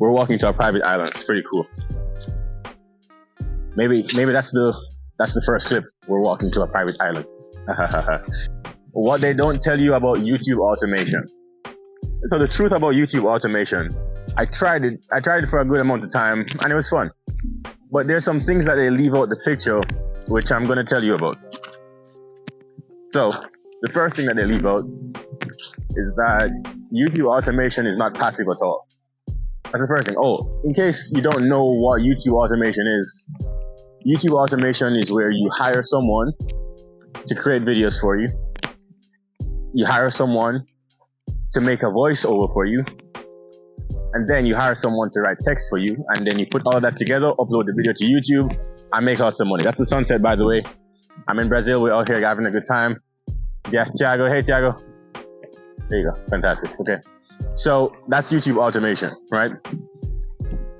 we're walking to a private island. It's pretty cool. Maybe that's the first clip. We're walking to a private island. What they don't tell you about YouTube automation. So the truth about YouTube automation, I tried it for a good amount of time and it was fun. But there's some things that they leave out the picture, which I'm going to tell you about. So the first thing that they leave out is that YouTube automation is not passive at all. That's the first thing. Oh, in case you don't know what YouTube automation is, YouTube automation is where you hire someone to create videos for you. You hire someone to make a voiceover for you. And then you hire someone to write text for you. And then you put all that together, upload the video to YouTube, and make lots of money. That's the sunset, by the way. I'm in Brazil. We're out here having a good time. Yes, Thiago. Hey, Thiago. There you go. Fantastic. Okay. So that's YouTube automation, right?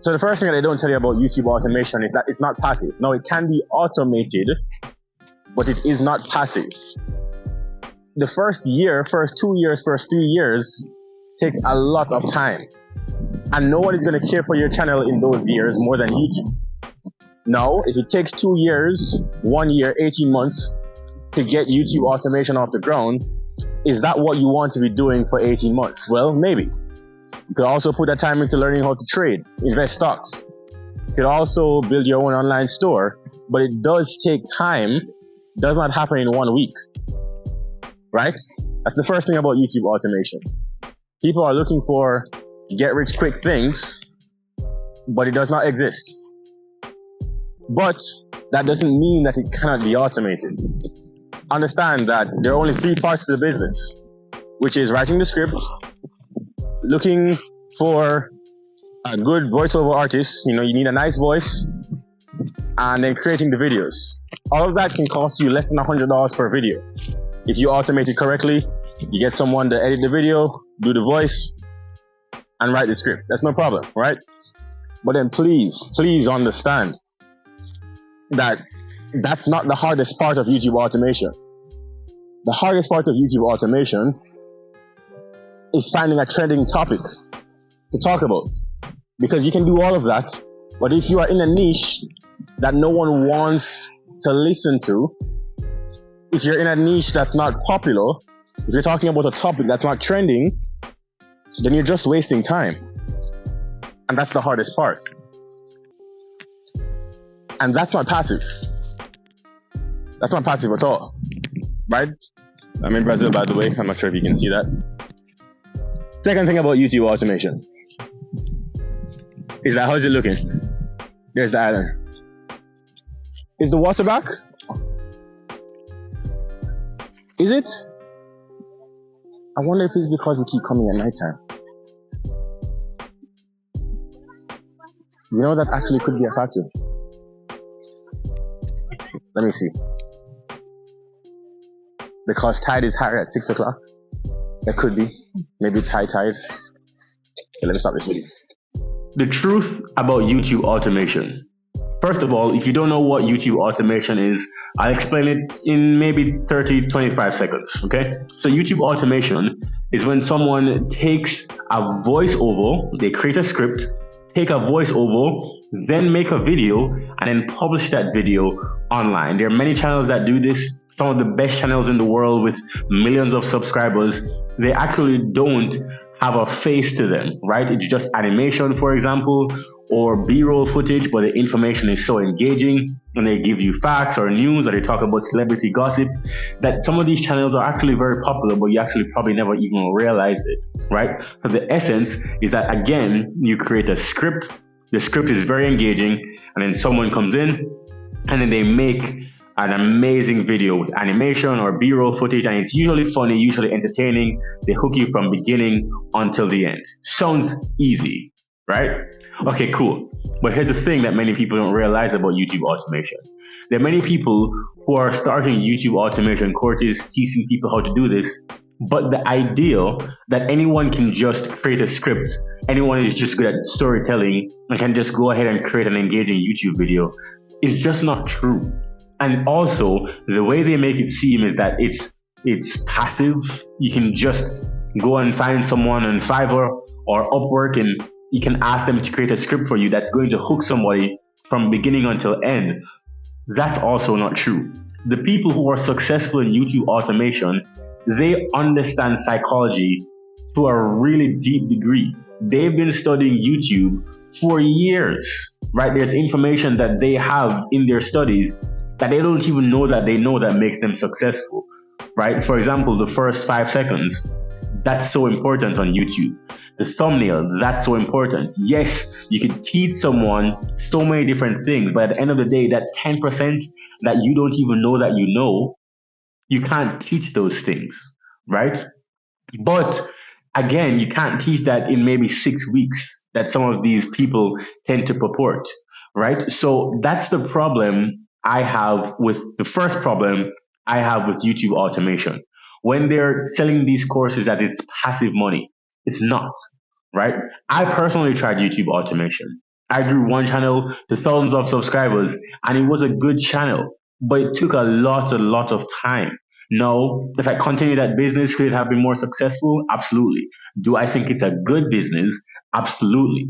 So the first thing that they don't tell you about YouTube automation is that it's not passive. Now, it can be automated, but it is not passive. The first year, first 2 years, first 3 years takes a lot of time. And no one is going to care for your channel in those years more than YouTube. Now, if it takes 2 years, 1 year, 18 months to get YouTube automation off the ground, is that what you want to be doing for 18 months? Well, maybe. You could also put that time into learning how to trade, invest stocks. You could also build your own online store, but it does take time. It does not happen in 1 week, right? That's the first thing about YouTube automation. People are looking for get-rich-quick things, but it does not exist. But that doesn't mean that it cannot be automated. Understand that there are only 3 parts to the business, which is writing the script, looking for a good voiceover artist. You need a nice voice, and then creating the videos. All of that can cost you less than $100 per video. If you automate it correctly, you get someone to edit the video, do the voice, and write the script. That's no problem, right? But then please understand that that's not the hardest part of YouTube automation. The hardest part of YouTube automation is finding a trending topic to talk about. Because you can do all of that, but if you are in a niche that no one wants to listen to, if you're in a niche that's not popular, if you're talking about a topic that's not trending, then you're just wasting time. And that's the hardest part. And that's not passive. That's not passive at all, right? I'm in Brazil, by the way. I'm not sure if you can see that. Second thing about YouTube automation is that, how's it looking? There's the island. Is the water back? Is it? I wonder if it's because we keep coming at nighttime. That actually could be a factor. Let me see. Because tide is higher at 6 o'clock. That could be. Maybe it's high tide. Okay, let me stop this video. The truth about YouTube automation. First of all, if you don't know what YouTube automation is, I'll explain it in maybe 30, 25 seconds, okay? So YouTube automation is when someone takes a voiceover, they create a script, take a voiceover, then make a video, and then publish that video online. There are many channels that do this. Some of the best channels in the world with millions of subscribers, they actually don't have a face to them, right? It's just animation, for example, or B-roll footage, but the information is so engaging, and they give you facts or news, or they talk about celebrity gossip, that some of these channels are actually very popular, but you actually probably never even realized it, right? So the essence is that, again, you create a script, the script is very engaging, and then someone comes in, and then they make an amazing video with animation or B-roll footage, and it's usually funny, usually entertaining. They hook you from beginning until the end. Sounds easy, right? Okay, cool. But here's the thing that many people don't realize about YouTube automation. There are many people who are starting YouTube automation courses, teaching people how to do this, but the idea that anyone can just create a script, anyone is just good at storytelling and can just go ahead and create an engaging YouTube video is just not true. And also, the way they make it seem is that it's passive. You can just go and find someone on Fiverr or Upwork and you can ask them to create a script for you that's going to hook somebody from beginning until end. That's also not true. The people who are successful in YouTube automation, they understand psychology to a really deep degree. They've been studying YouTube for years, right? There's information that they have in their studies that they don't even know that makes them successful, right? For example, the first 5 seconds, that's so important on YouTube. The thumbnail, that's so important. Yes, you can teach someone so many different things, but at the end of the day, that 10% that you don't even know, you can't teach those things, right? But again, you can't teach that in maybe 6 weeks that some of these people tend to purport, right? So that's the problem I have with the first problem I have with YouTube automation. When they're selling these courses that it's passive money, it's not, right? I personally tried YouTube automation. I grew one channel to thousands of subscribers and it was a good channel, but it took a lot of time. No, if I continue that business, could it have been more successful? Absolutely. Do I think it's a good business? Absolutely.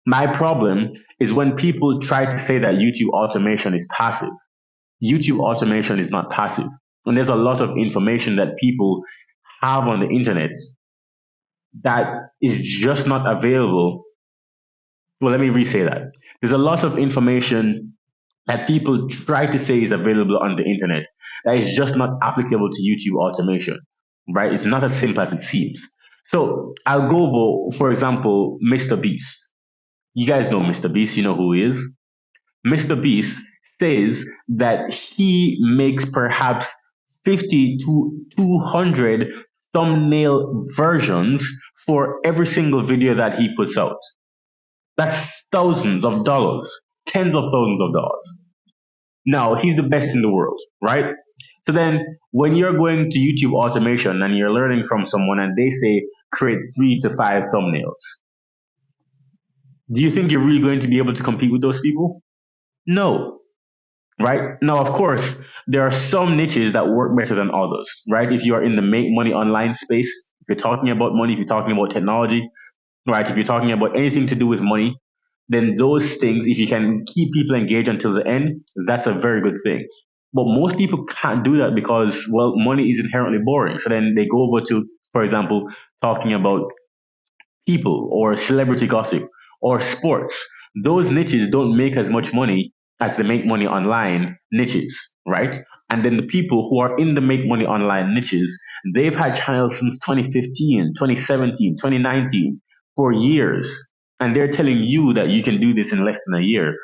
My problem is when people try to say that YouTube automation is passive. YouTube automation is not passive. And there's a lot of information that people have on the internet that is just not available. Well, let me re-say that. There's a lot of information that people try to say is available on the internet that is just not applicable to YouTube automation, right? It's not as simple as it seems. So I'll go over, for example, Mr. Beast. You guys know Mr. Beast, you know who he is. Mr. Beast says that he makes perhaps 50 to 200 thumbnail versions for every single video that he puts out. That's thousands of dollars, tens of thousands of dollars. Now, he's the best in the world, right? So then when you're going to YouTube automation and you're learning from someone and they say create 3 to 5 thumbnails, do you think you're really going to be able to compete with those people? No, right? Now, of course, there are some niches that work better than others, right? If you are in the make money online space, if you're talking about money, if you're talking about technology, right? If you're talking about anything to do with money, then those things, if you can keep people engaged until the end, that's a very good thing. But most people can't do that because, well, money is inherently boring. So then they go over to, for example, talking about people or celebrity gossip or sports. Those niches don't make as much money as the make money online niches, right? And then the people who are in the make money online niches, they've had channels since 2015, 2017, 2019 for years. And they're telling you that you can do this in less than a year.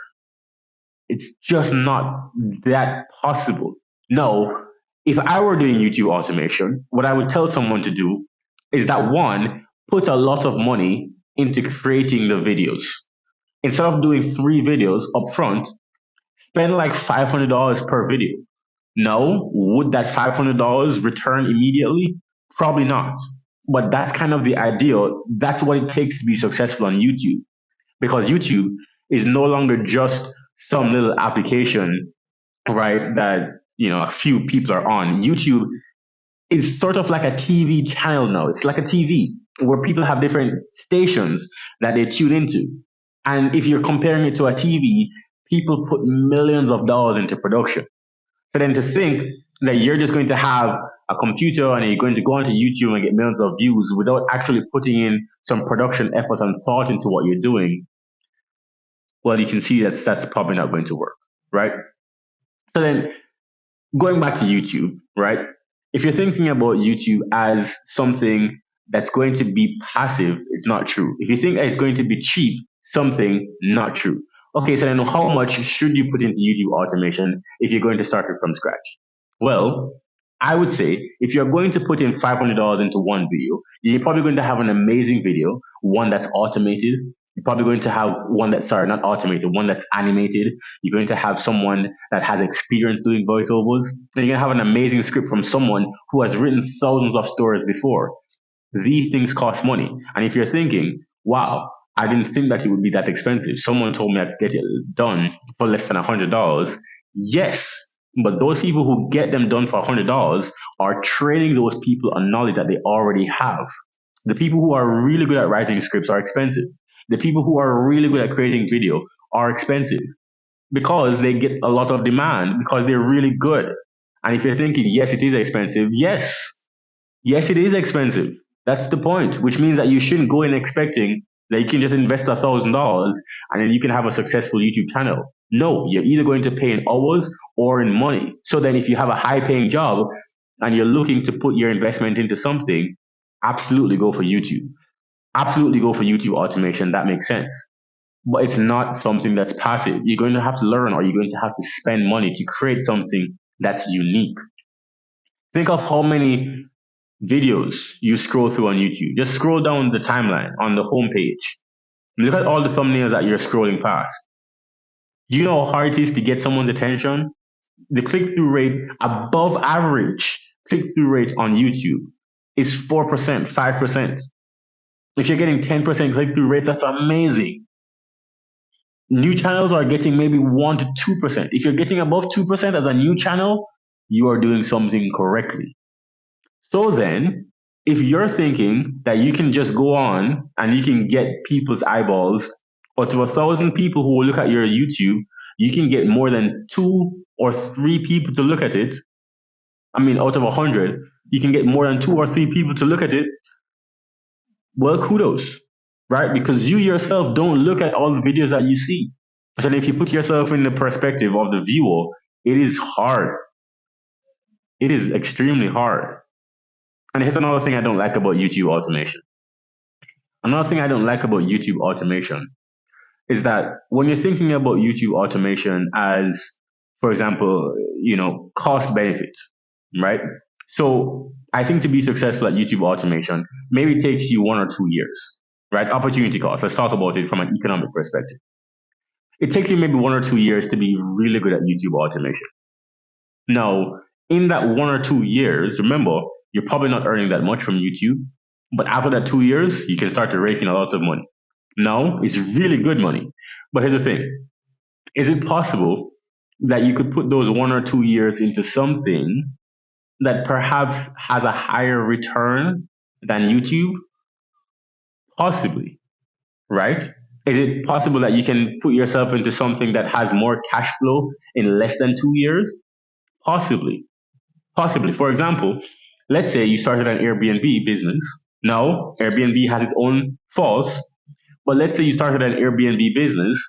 It's just not that possible. No, if I were doing YouTube automation, what I would tell someone to do is that one, put a lot of money into creating the videos. Instead of doing 3 videos up front, spend like $500 per video. Now, would that $500 return immediately? Probably not. But that's kind of the ideal. That's what it takes to be successful on YouTube. Because YouTube is no longer just some little application, right, that, a few people are on. YouTube is sort of like a TV channel now. It's like a TV where people have different stations that they tune into. And if you're comparing it to a TV, people put millions of dollars into production. So then to think that you're just going to have a computer and you're going to go onto YouTube and get millions of views without actually putting in some production effort and thought into what you're doing, well, you can see that's probably not going to work, right? So then going back to YouTube, right? If you're thinking about YouTube as something that's going to be passive, it's not true. If you think that it's going to be cheap, something not true. Okay, so then how much should you put into YouTube automation if you're going to start it from scratch? Well, I would say if you're going to put in $500 into one video, you're probably going to have an amazing video, one that's automated. You're probably going to have one that's, not automated, one that's animated. You're going to have someone that has experience doing voiceovers. Then you're going to have an amazing script from someone who has written thousands of stories before. These things cost money. And if you're thinking, wow, I didn't think that it would be that expensive. Someone told me I could get it done for less than $100. Yes, but those people who get them done for $100 are training those people on knowledge that they already have. The people who are really good at writing scripts are expensive. The people who are really good at creating video are expensive because they get a lot of demand because they're really good. And if you're thinking, yes, it is expensive, yes, it is expensive. That's the point, which means that you shouldn't go in expecting that you can just invest $1,000 and then you can have a successful YouTube channel. No, you're either going to pay in hours or in money. So then if you have a high paying job and you're looking to put your investment into something, absolutely go for YouTube. Absolutely go for YouTube automation. That makes sense. But it's not something that's passive. You're going to have to learn or you're going to have to spend money to create something that's unique. Think of how many videos you scroll through on YouTube. Just scroll down the timeline on the homepage. Look at all the thumbnails that you're scrolling past. Do you know how hard it is to get someone's attention? The click-through rate, above average click-through rate on YouTube is 4%, 5%. If you're getting 10% click-through rate, that's amazing. New channels are getting maybe 1 to 2%. If you're getting above 2% as a new channel, you are doing something correctly. So then, if you're thinking that you can just go on and you can get people's eyeballs, or to 1,000 people who will look at your YouTube, you can get more than 2 or 3 people to look at it. I mean, out of 100, you can get more than 2 or 3 people to look at it. Well, kudos, right? Because you yourself don't look at all the videos that you see. So if you put yourself in the perspective of the viewer, it is hard. It is extremely hard. And here's another thing I don't like about YouTube automation. Another thing I don't like about YouTube automation is that when you're thinking about YouTube automation as, for example, cost benefit, right? So I think to be successful at YouTube automation, maybe it takes you 1 or 2 years, right? Opportunity cost. Let's talk about it from an economic perspective. It takes you maybe 1 or 2 years to be really good at YouTube automation. Now, in that 1 or 2 years, remember, you're probably not earning that much from YouTube, but after that 2 years, you can start to rake in a lot of money. Now, it's really good money. But here's the thing. Is it possible that you could put those 1 or 2 years into something that perhaps has a higher return than YouTube? Possibly, right? Is it possible that you can put yourself into something that has more cash flow in less than 2 years? Possibly. Possibly. For example, let's say you started an Airbnb business. Now, Airbnb has its own faults, but let's say you started an Airbnb business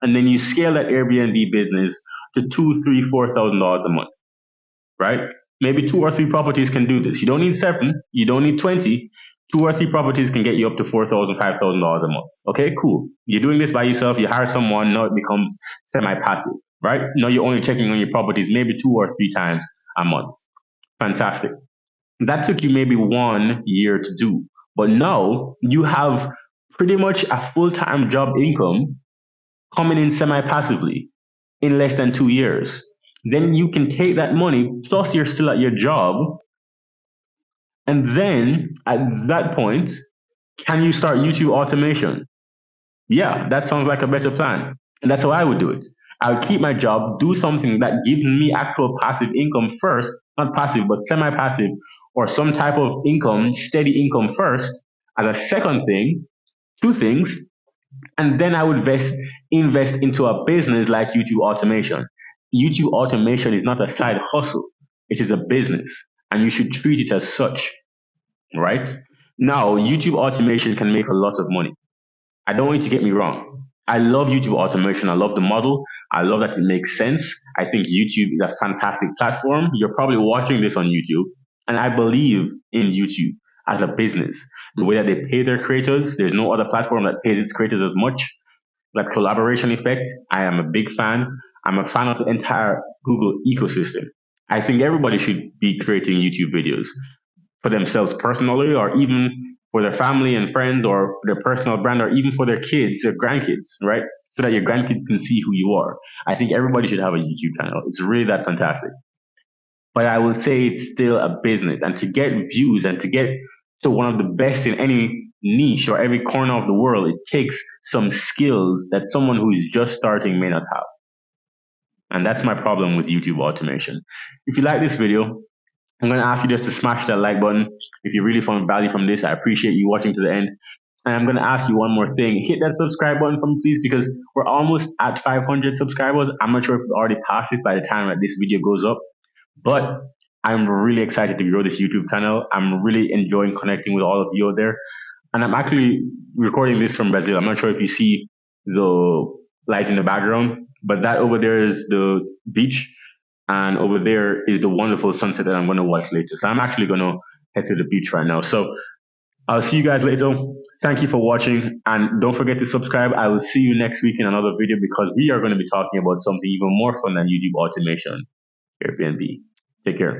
and then you scale that Airbnb business to $2,000, $3,000, $4,000 a month, right? Maybe 2 or 3 properties can do this. You don't need 7, you don't need 20. 2 or 3 properties can get you up to $4,000, $5,000 a month. Okay, cool. You're doing this by yourself. You hire someone. Now it becomes semi-passive, right? Now you're only checking on your properties maybe 2 or 3 times a month. Fantastic. That took you maybe 1 year to do. But now you have pretty much a full-time job income coming in semi-passively in less than 2 years. Then you can take that money, plus you're still at your job, and then at that point, can you start YouTube automation? Yeah, that sounds like a better plan. And that's how I would do it. I would keep my job, do something that gives me actual passive income first, not passive, but semi-passive, or some type of income, steady income first, as a second thing, 2 things, and then I would invest into a business like YouTube automation. YouTube automation is not a side hustle. It is a business, and you should treat it as such, right? Now, YouTube automation can make a lot of money. I don't want you to get me wrong. I love YouTube automation. I love the model. I love that it makes sense. I think YouTube is a fantastic platform. You're probably watching this on YouTube, and I believe in YouTube as a business. The way that they pay their creators, there's no other platform that pays its creators as much. That collaboration effect, I am a big fan. I'm a fan of the entire Google ecosystem. I think everybody should be creating YouTube videos for themselves personally, or even for their family and friends, or their personal brand, or even for their kids, their grandkids, right? So that your grandkids can see who you are. I think everybody should have a YouTube channel. It's really that fantastic. But I will say it's still a business. And to get views and to get to one of the best in any niche or every corner of the world, it takes some skills that someone who is just starting may not have. And that's my problem with YouTube automation. If you like this video, I'm going to ask you just to smash that like button. If you really found value from this, I appreciate you watching to the end. And I'm going to ask you one more thing. Hit that subscribe button for me, please, because we're almost at 500 subscribers. I'm not sure if we already passed it by the time that this video goes up, but I'm really excited to grow this YouTube channel. I'm really enjoying connecting with all of you out there. And I'm actually recording this from Brazil. I'm not sure if you see the light in the background, but that over there is the beach. And over there is the wonderful sunset that I'm going to watch later. So I'm actually going to head to the beach right now. So I'll see you guys later. Thank you for watching. And don't forget to subscribe. I will see you next week in another video because we are going to be talking about something even more fun than YouTube automation. Airbnb. Take care.